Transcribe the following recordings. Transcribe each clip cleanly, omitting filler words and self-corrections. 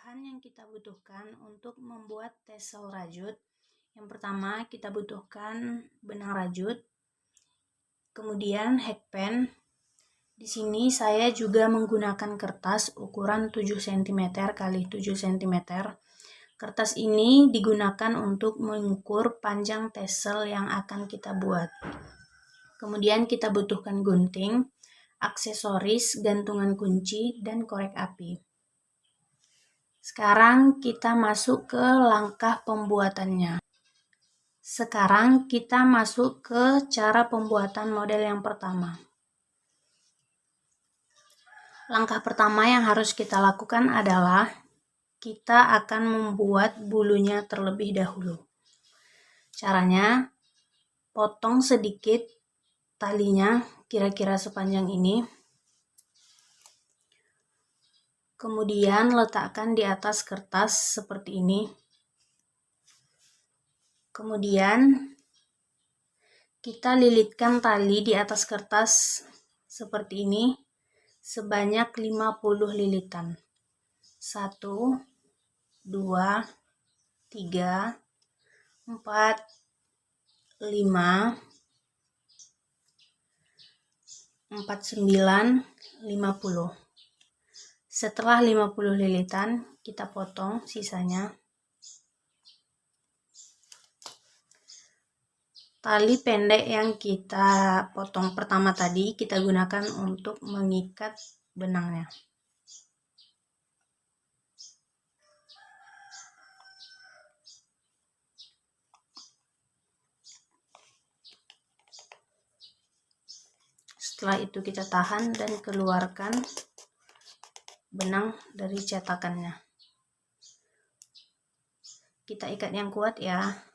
bahan yang kita butuhkan untuk membuat tesel rajut. Yang pertama kita butuhkan benang rajut, kemudian hakpen. Di sini saya juga menggunakan kertas ukuran 7 cm x 7 cm. Kertas ini digunakan untuk mengukur panjang tesel yang akan kita buat. Kemudian kita butuhkan gunting, aksesoris, gantungan kunci, dan korek api. Sekarang kita masuk ke langkah pembuatannya. Sekarang kita masuk ke cara pembuatan model yang pertama. Langkah pertama yang harus kita lakukan adalah kita akan membuat bulunya terlebih dahulu. Caranya, potong sedikit talinya kira-kira sepanjang ini. Kemudian letakkan di atas kertas seperti ini. Kemudian kita lilitkan tali di atas kertas seperti ini sebanyak 50 lilitan. 1, 2, 3, 4, 5, 49, 50. Setelah 50 lilitan, kita potong sisanya. Tali pendek yang kita potong pertama tadi kita gunakan untuk mengikat benangnya. Setelah itu kita tahan dan keluarkan benang dari cetakannya. Kita ikat yang kuat ya.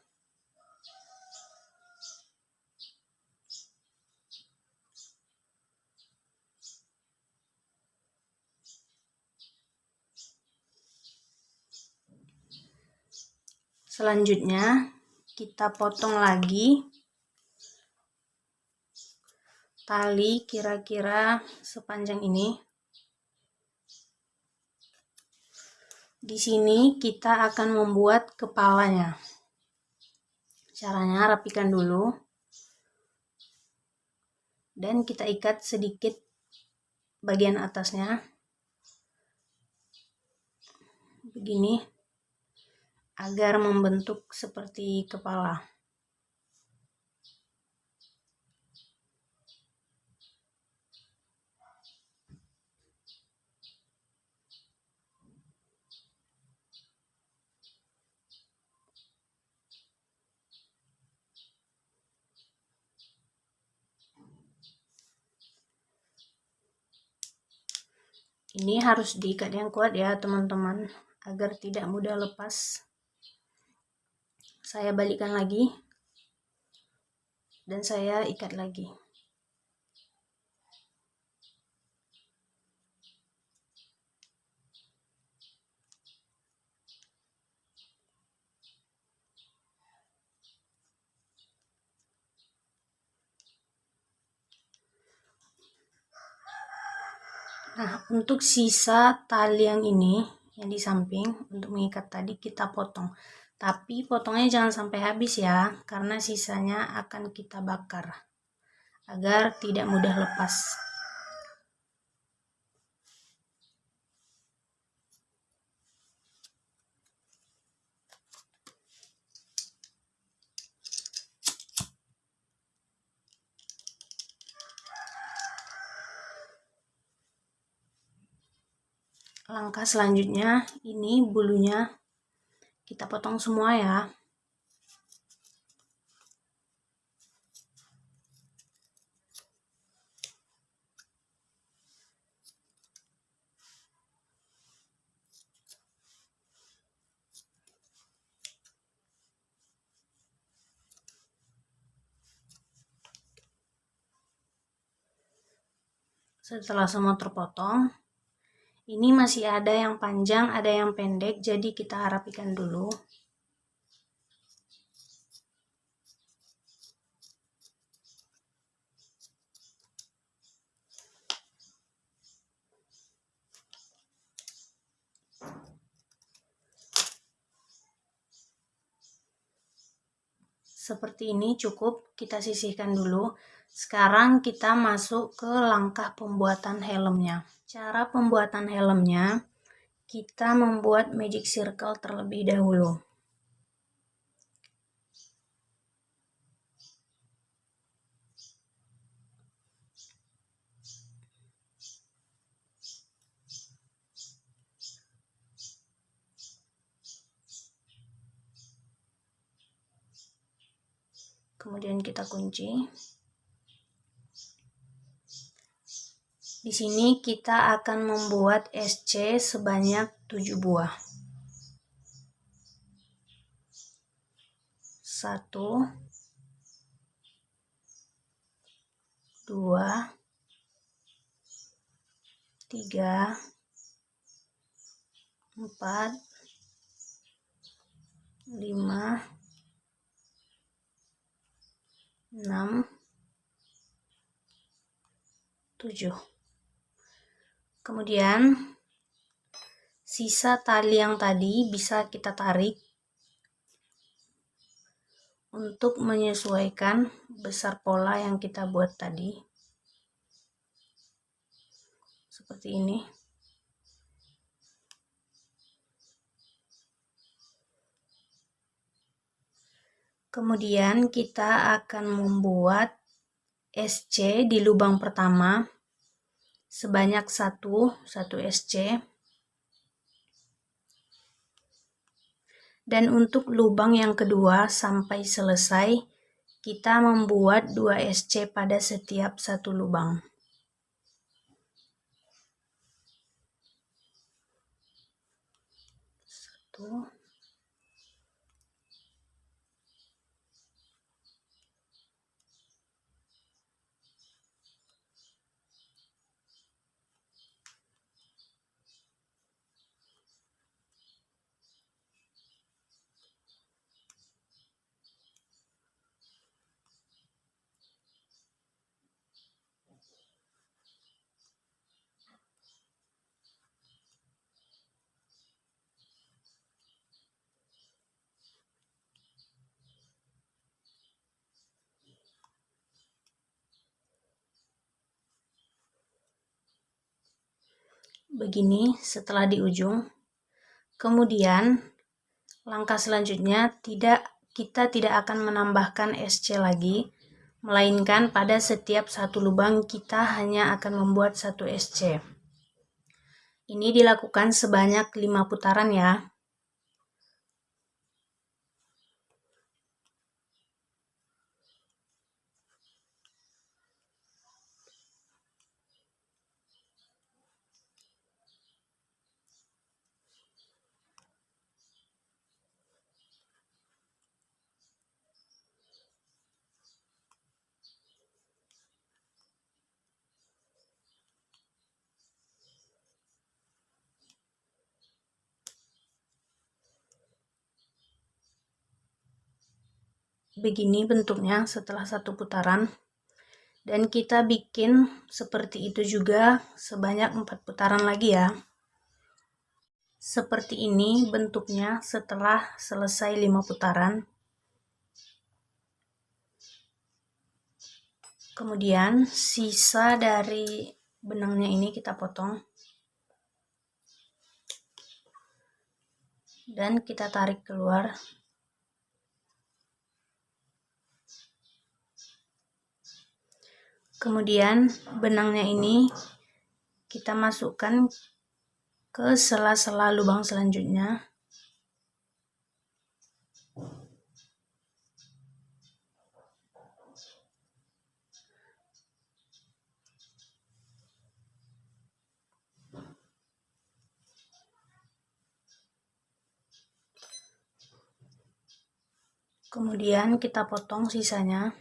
Selanjutnya kita potong lagi tali kira-kira sepanjang ini. Di sini kita akan membuat kepalanya. Caranya rapikan dulu dan kita ikat sedikit bagian atasnya begini agar membentuk seperti kepala. Ini harus diikat yang kuat ya teman-teman, agar tidak mudah lepas. Saya balikkan lagi dan saya ikat lagi. Nah, untuk sisa tali yang ini, yang di samping, untuk mengikat tadi kita potong. Tapi potongnya jangan sampai habis ya, karena sisanya akan kita bakar, agar tidak mudah lepas. Langkah selanjutnya, ini bulunya kita potong semua ya. Setelah semua terpotong, ini masih ada yang panjang, ada yang pendek, jadi kita rapikan dulu. Seperti ini cukup, kita sisihkan dulu. Sekarang kita masuk ke langkah pembuatan helmnya. Cara pembuatan helmnya, kita membuat magic circle terlebih dahulu. Kemudian kita kunci. Di sini kita akan membuat SC sebanyak 7 buah. 1, 2, 3, 4, 5, 6, 7. Kemudian sisa tali yang tadi bisa kita tarik untuk menyesuaikan besar pola yang kita buat tadi. Seperti ini. Kemudian kita akan membuat SC di lubang pertama sebanyak 1 SC. Dan untuk lubang yang kedua sampai selesai, kita membuat 2 SC pada setiap satu lubang. Satu. Begini setelah di ujung. Kemudian langkah selanjutnya kita tidak akan menambahkan SC lagi, melainkan pada setiap satu lubang kita hanya akan membuat 1 SC. Ini dilakukan sebanyak 5 putaran ya. Begini bentuknya setelah 1 putaran. Dan kita bikin seperti itu juga sebanyak 4 putaran lagi ya. Seperti ini bentuknya setelah selesai 5 putaran. Kemudian sisa dari benangnya ini kita potong. Dan kita tarik keluar. Kemudian benangnya ini kita masukkan ke sela-sela lubang selanjutnya. Kemudian kita potong sisanya.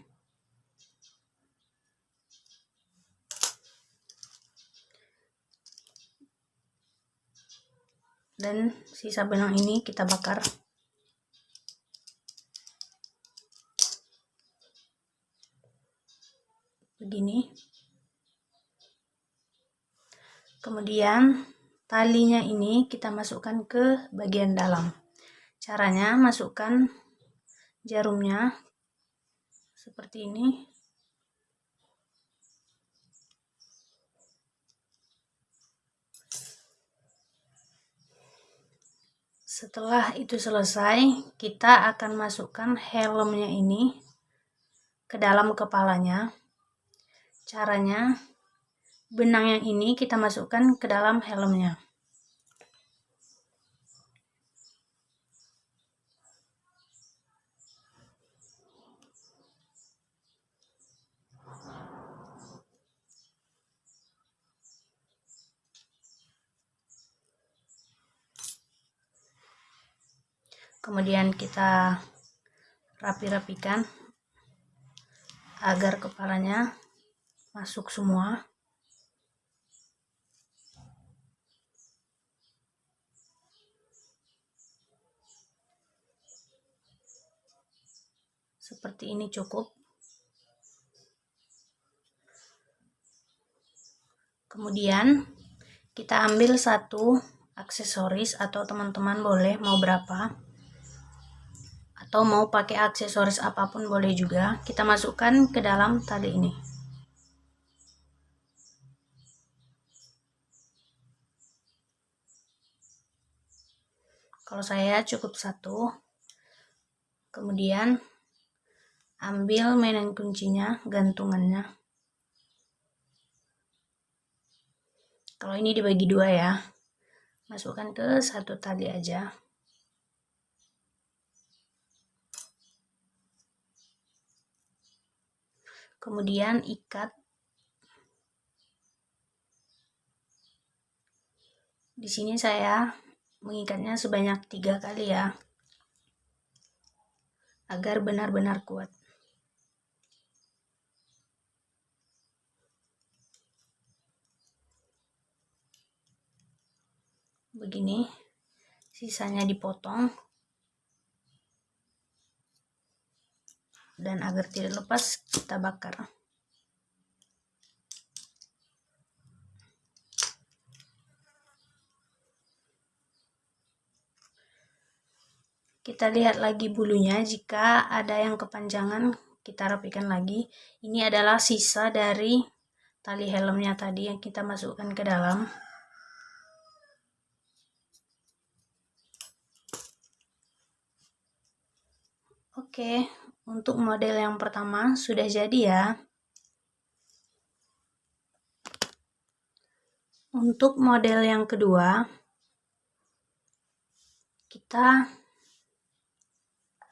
Dan sisa benang ini kita bakar. Begini. Kemudian talinya ini kita masukkan ke bagian dalam. Caranya masukkan jarumnya seperti ini. Setelah itu selesai, kita akan masukkan helmnya ini ke dalam kepalanya. Caranya, benang yang ini kita masukkan ke dalam helmnya. Kemudian kita rapi-rapikan agar kepalanya masuk semua. Seperti ini cukup. Kemudian kita ambil satu aksesoris, atau teman-teman boleh mau berapa, atau mau pakai aksesoris apapun boleh juga. Kita masukkan ke dalam tali ini. Kalau saya cukup satu. Kemudian ambil mainan kuncinya, gantungannya. Kalau ini dibagi dua ya. Masukkan ke satu tali aja. Kemudian ikat. Di sini saya mengikatnya sebanyak 3 kali ya, agar benar-benar kuat. Begini, sisanya dipotong. Dan agar tidak lepas, kita bakar. Kita lihat lagi bulunya, jika ada yang kepanjangan kita rapikan lagi. Ini adalah sisa dari tali helmnya tadi yang kita masukkan ke dalam. Oke, untuk model yang pertama sudah jadi ya. Untuk model yang kedua, kita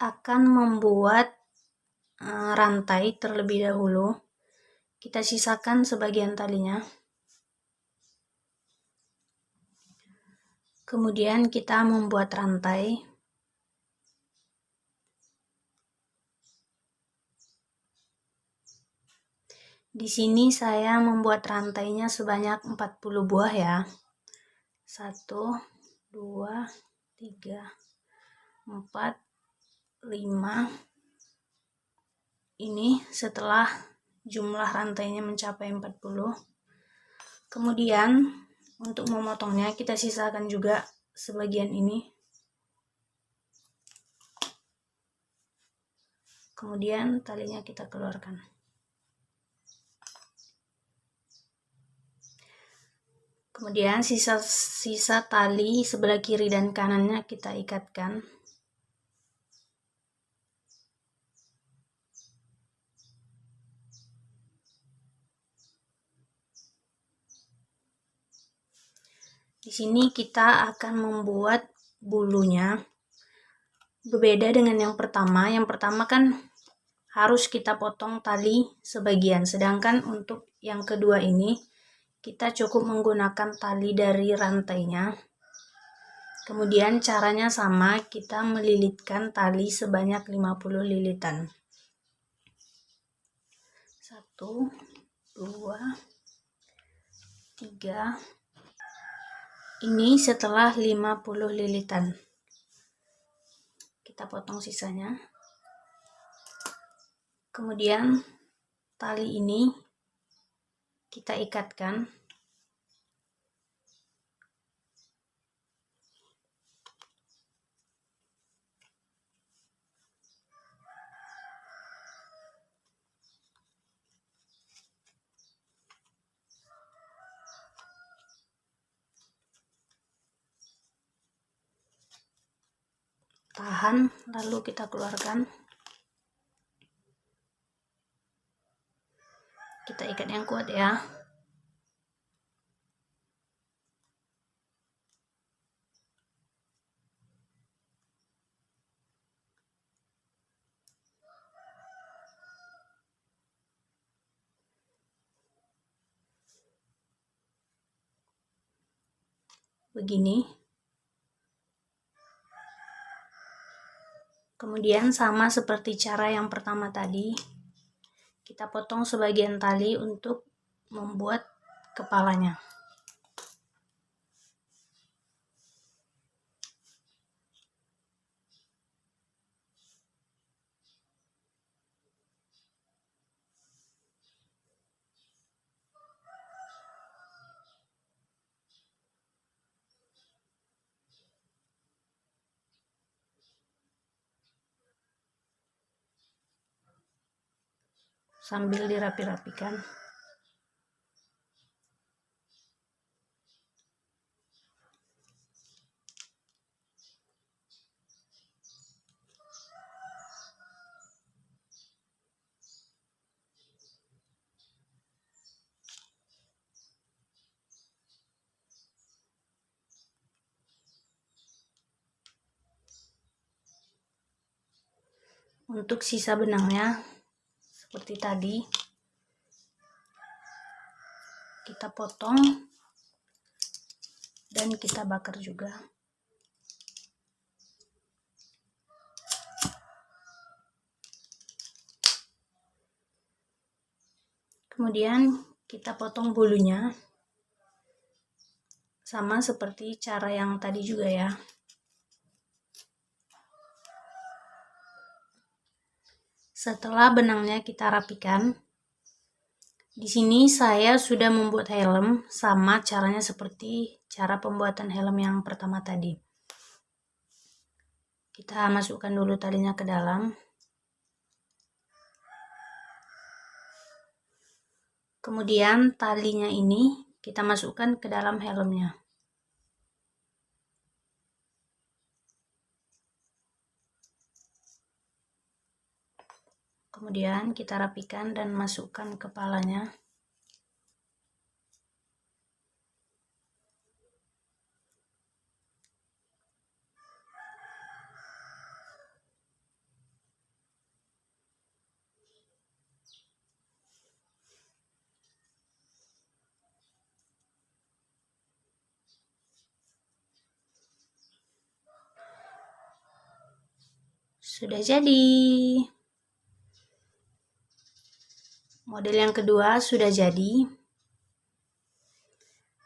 akan membuat rantai terlebih dahulu. Kita sisakan sebagian talinya. Kemudian kita membuat rantai. Di sini saya membuat rantainya sebanyak 40 buah ya. 1, 2, 3, 4, 5. Ini setelah jumlah rantainya mencapai 40. Kemudian untuk memotongnya kita sisakan juga sebagian ini. Kemudian talinya kita keluarkan. Kemudian sisa tali sebelah kiri dan kanannya kita ikatkan. Di sini kita akan membuat bulunya. Berbeda dengan yang pertama. Yang pertama kan harus kita potong tali sebagian. Sedangkan untuk yang kedua ini kita cukup menggunakan tali dari rantainya. Kemudian caranya sama, kita melilitkan tali sebanyak 50 lilitan. 1, 2, 3. Ini setelah 50 lilitan. Kita potong sisanya. Kemudian tali ini kita ikatkan. tahan, lalu kita keluarkan. Kita ikat yang kuat ya. Begini. Kemudian sama seperti cara yang pertama tadi, kita potong sebagian tali untuk membuat kepalanya. Sambil dirapi-rapikan. Untuk sisa benangnya, seperti tadi, kita potong dan kita bakar juga. Kemudian kita potong bulunya, sama seperti cara yang tadi juga ya. Setelah benangnya kita rapikan, di sini saya sudah membuat helm, sama caranya seperti cara pembuatan helm yang pertama tadi. Kita masukkan dulu talinya ke dalam. Kemudian talinya ini kita masukkan ke dalam helmnya. Kemudian kita rapikan dan masukkan kepalanya. Sudah jadi. Model yang kedua sudah jadi.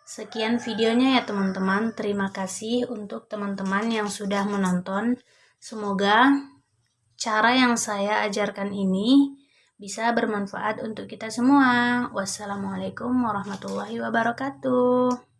Sekian videonya ya teman-teman. Terima kasih untuk teman-teman yang sudah menonton. Semoga cara yang saya ajarkan ini bisa bermanfaat untuk kita semua. Wassalamualaikum warahmatullahi wabarakatuh.